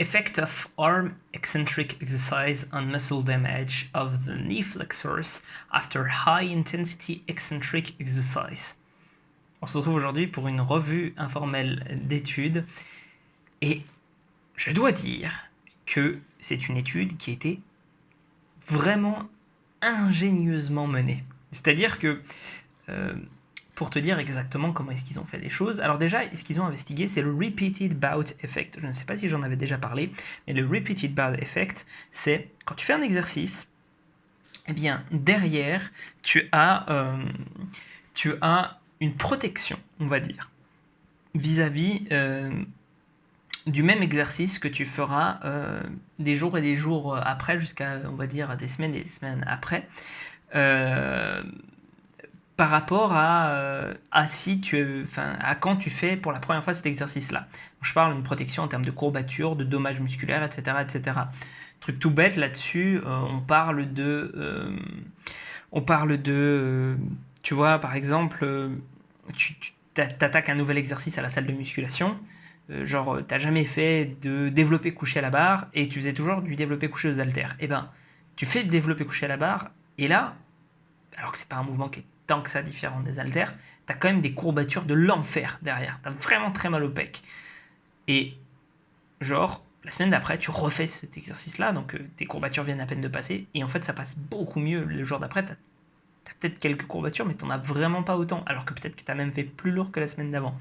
Effect of arm eccentric exercise on muscle damage of the knee flexors after high intensity eccentric exercise. On se retrouve aujourd'hui pour une revue informelle d'études et je dois dire que c'est une étude qui a été vraiment ingénieusement menée. C'est-à-dire que pour te dire exactement comment est-ce qu'ils ont fait les choses. Alors déjà, ce qu'ils ont investigué, c'est le Repeated Bout Effect. Je ne sais pas si j'en avais déjà parlé, mais le Repeated Bout Effect, c'est quand tu fais un exercice, eh bien, derrière, tu as une protection, on va dire, vis-à-vis du même exercice que tu feras des jours et des jours après, jusqu'à, on va dire, des semaines et des semaines après. Par rapport à quand tu fais pour la première fois cet exercice-là. Je parle d'une protection en termes de courbature, de dommages musculaires, etc., etc. Truc tout bête là-dessus, on parle de, tu vois, par exemple, tu t'attaques un nouvel exercice à la salle de musculation. Genre, t'as jamais fait de développé couché à la barre et tu faisais toujours du développé couché aux haltères. Et ben, tu fais le développé couché à la barre et là, alors que c'est pas un mouvement qui est tant que ça différent des haltères, t'as quand même des courbatures de l'enfer derrière. T'as vraiment très mal au pec. Et genre, la semaine d'après, tu refais cet exercice-là, donc tes courbatures viennent à peine de passer, et en fait, ça passe beaucoup mieux. Le jour d'après, t'as peut-être quelques courbatures, mais t'en as vraiment pas autant, alors que peut-être que t'as même fait plus lourd que la semaine d'avant.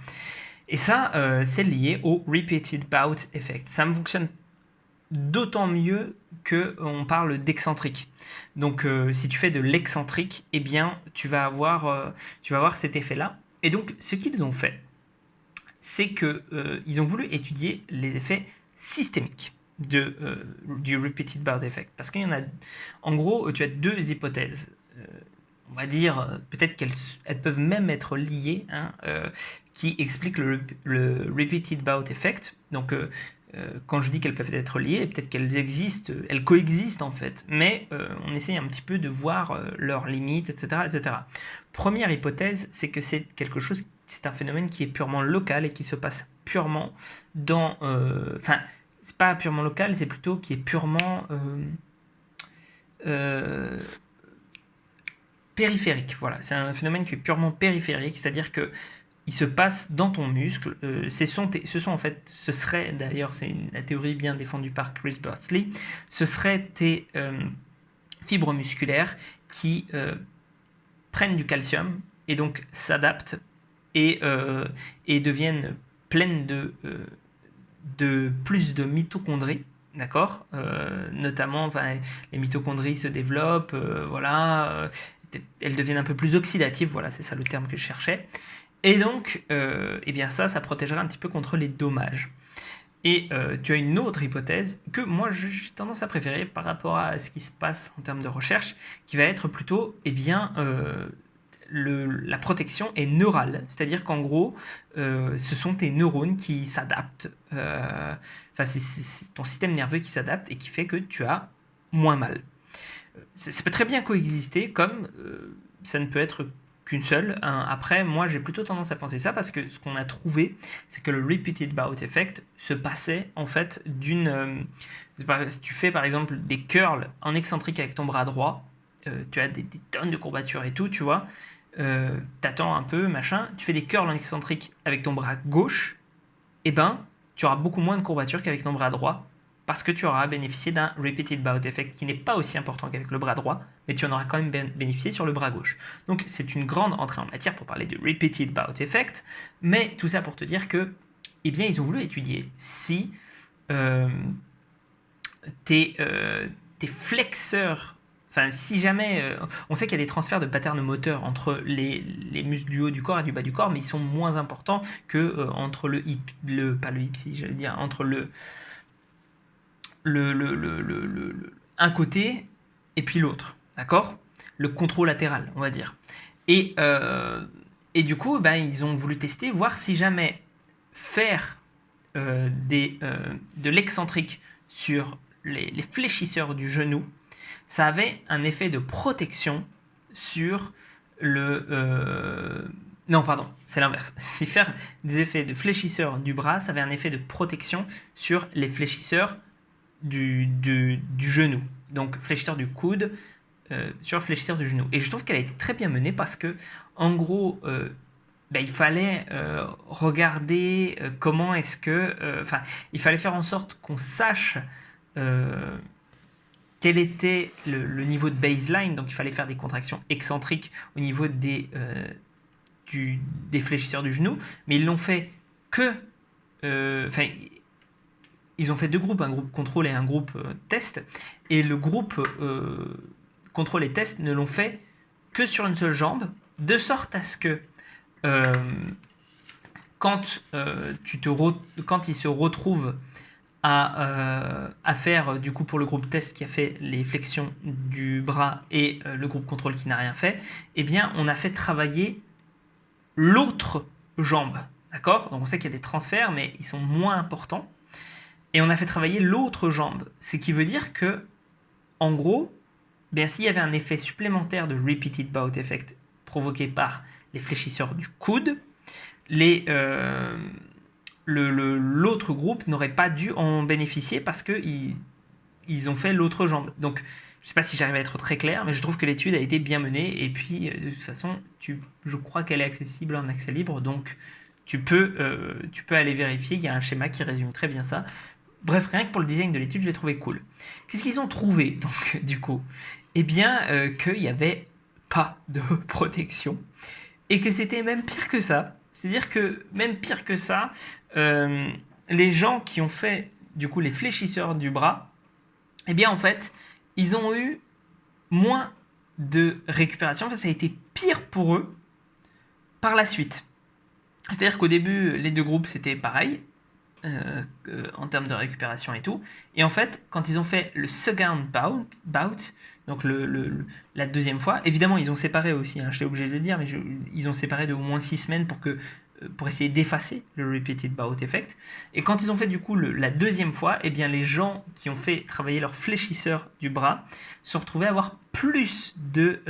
Et ça, c'est lié au Repeated Bout Effect. Ça me fonctionne d'autant mieux qu'on parle d'excentrique. Donc si tu fais de l'excentrique, eh bien tu vas avoir cet effet-là. Et donc ce qu'ils ont fait, c'est qu'ils ont voulu étudier les effets systémiques du Repeated Bout Effect. Parce qu'il y en a, en gros, tu as deux hypothèses. On va dire, peut-être qu'elles peuvent même être liées, hein, qui expliquent le Repeated Bout Effect. Donc quand je dis qu'elles peuvent être liées, peut-être qu'elles existent, elles coexistent en fait, mais on essaye un petit peu de voir leurs limites, etc., etc. Première hypothèse, c'est que c'est quelque chose, c'est un phénomène qui est purement local et qui se passe purement dans, enfin, c'est pas purement local, c'est plutôt qui est purement périphérique. Voilà, c'est un phénomène qui est purement périphérique, c'est-à-dire que il se passe dans ton muscle. Ce serait d'ailleurs, c'est la théorie bien défendue par Chris Bursley, ce serait tes fibres musculaires qui prennent du calcium et donc s'adaptent et deviennent pleines de plus de mitochondries. D'accord, notamment, les mitochondries se développent, voilà, elles deviennent un peu plus oxydatives, voilà, c'est ça le terme que je cherchais. Et donc, eh bien ça protégera un petit peu contre les dommages. Et tu as une autre hypothèse que moi j'ai tendance à préférer par rapport à ce qui se passe en termes de recherche, qui va être plutôt, eh bien, la protection est neurale, c'est-à-dire qu'en gros, ce sont tes neurones qui s'adaptent, c'est ton système nerveux qui s'adapte et qui fait que tu as moins mal. Ça peut très bien coexister, comme ça ne peut être qu'une seule. Après, moi, j'ai plutôt tendance à penser ça parce que ce qu'on a trouvé, c'est que le Repeated Bout Effect se passait en fait d'une... si tu fais par exemple des curls en excentrique avec ton bras droit, tu as des tonnes de courbatures et tout, tu vois, t'attends un peu, machin, tu fais des curls en excentrique avec ton bras gauche, et ben, tu auras beaucoup moins de courbatures qu'avec ton bras droit, parce que tu auras bénéficié d'un Repeated Bout Effect qui n'est pas aussi important qu'avec le bras droit, mais tu en auras quand même bénéficié sur le bras gauche. Donc c'est une grande entrée en matière pour parler du Repeated Bout Effect, mais tout ça pour te dire que, eh bien, ils ont voulu étudier si tes flexeurs, enfin si jamais, on sait qu'il y a des transferts de patterns moteurs entre les muscles du haut du corps et du bas du corps, mais ils sont moins importants que entre pas le hip, si j'allais dire, entre un côté et puis l'autre, d'accord? Le controlatéral, on va dire. Et du coup, ben, ils ont voulu tester, voir si jamais faire de l'excentrique sur les fléchisseurs du genou, ça avait un effet de protection sur Non, pardon, c'est l'inverse. C'est faire des effets de fléchisseur du bras, ça avait un effet de protection sur les fléchisseurs du genou. Donc fléchisseur du coude sur le fléchisseur du genou. Et je trouve qu'elle a été très bien menée parce que, en gros, il fallait regarder comment est-ce que... Enfin, il fallait faire en sorte qu'on sache quel était le niveau de baseline. Donc il fallait faire des contractions excentriques au niveau des fléchisseurs du genou. Mais ils l'ont fait que... Enfin, ils ont fait deux groupes, un groupe contrôle et un groupe test. Et le groupe contrôle et test ne l'ont fait que sur une seule jambe, de sorte à ce que quand ils se retrouvent à faire, du coup, pour le groupe test qui a fait les flexions du bras et le groupe contrôle qui n'a rien fait, eh bien, on a fait travailler l'autre jambe. D'accord? Donc on sait qu'il y a des transferts, mais ils sont moins importants. Et on a fait travailler l'autre jambe. Ce qui veut dire que, en gros, s'il y avait un effet supplémentaire de repeated bout effect provoqué par les fléchisseurs du coude, l'autre groupe n'aurait pas dû en bénéficier parce qu'ils ont fait l'autre jambe. Donc, je ne sais pas si j'arrive à être très clair, mais je trouve que l'étude a été bien menée. Et puis, de toute façon, je crois qu'elle est accessible en accès libre. Donc, tu peux aller vérifier. Il y a un schéma qui résume très bien ça. Bref, rien que pour le design de l'étude, je l'ai trouvé cool. Qu'est-ce qu'ils ont trouvé, donc, du coup? Eh bien, qu'il n'y avait pas de protection. Et que c'était même pire que ça. C'est-à-dire que, même pire que ça, les gens qui ont fait, du coup, les fléchisseurs du bras, eh bien, en fait, ils ont eu moins de récupération. Enfin, ça a été pire pour eux par la suite. C'est-à-dire qu'au début, les deux groupes, c'était pareil. En termes de récupération et tout. Et en fait, quand ils ont fait le second bout donc la deuxième fois, évidemment, ils ont séparé aussi, je suis obligé de le dire, mais ils ont séparé de au moins 6 semaines pour essayer d'effacer le repeated bout effect. Et quand ils ont fait du coup la deuxième fois, eh bien les gens qui ont fait travailler leur fléchisseur du bras se retrouvaient à avoir plus de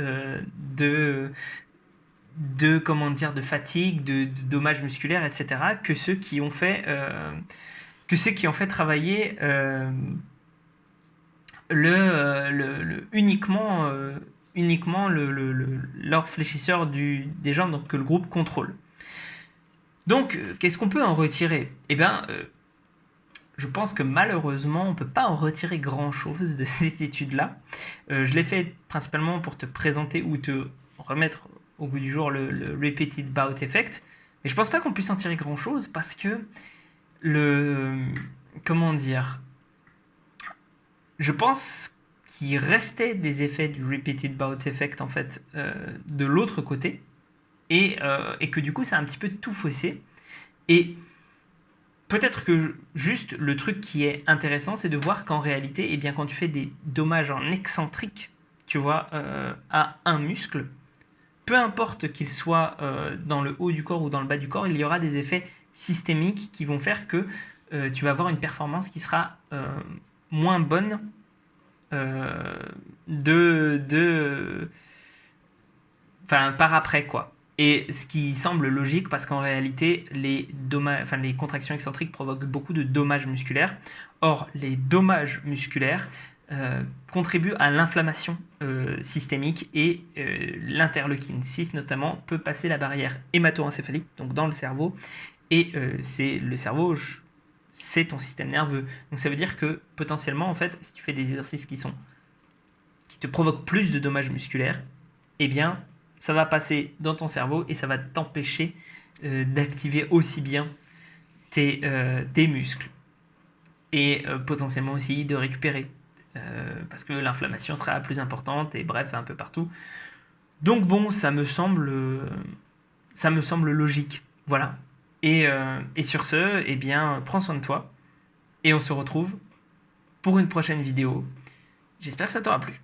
fatigue, de dommages musculaires, etc., que ceux qui ont fait travailler uniquement leur fléchisseur des jambes, donc que le groupe contrôle. Donc, qu'est-ce qu'on peut en retirer? Eh bien, je pense que malheureusement, on ne peut pas en retirer grand-chose de cette étude-là. Je l'ai fait principalement pour te présenter ou te remettre au bout du jour le repeated bout effect. Mais je pense pas qu'on puisse en tirer grand-chose parce que comment dire, je pense qu'il restait des effets du repeated bout effect en fait de l'autre côté et que du coup ça a un petit peu tout faussé. Et peut-être que juste le truc qui est intéressant, c'est de voir qu'en réalité, eh bien, quand tu fais des dommages en excentrique, tu vois, à un muscle, peu importe qu'il soit dans le haut du corps ou dans le bas du corps, il y aura des effets systémiques qui vont faire que tu vas avoir une performance qui sera moins bonne par après, quoi. Et ce qui semble logique parce qu'en réalité, les contractions excentriques provoquent beaucoup de dommages musculaires. Or, les dommages musculaires contribuent à l'inflammation systémique et l'interleukine 6 notamment peut passer la barrière hémato-encéphalique, donc dans le cerveau, et c'est le cerveau, c'est ton système nerveux. Donc ça veut dire que potentiellement, en fait, si tu fais des exercices qui te provoquent plus de dommages musculaires, eh bien, ça va passer dans ton cerveau et ça va t'empêcher d'activer aussi bien tes muscles. Et potentiellement aussi de récupérer. Parce que l'inflammation sera plus importante et bref, un peu partout. Donc bon, ça me semble logique. Voilà. Et sur ce, eh bien, prends soin de toi. Et on se retrouve pour une prochaine vidéo. J'espère que ça t'aura plu.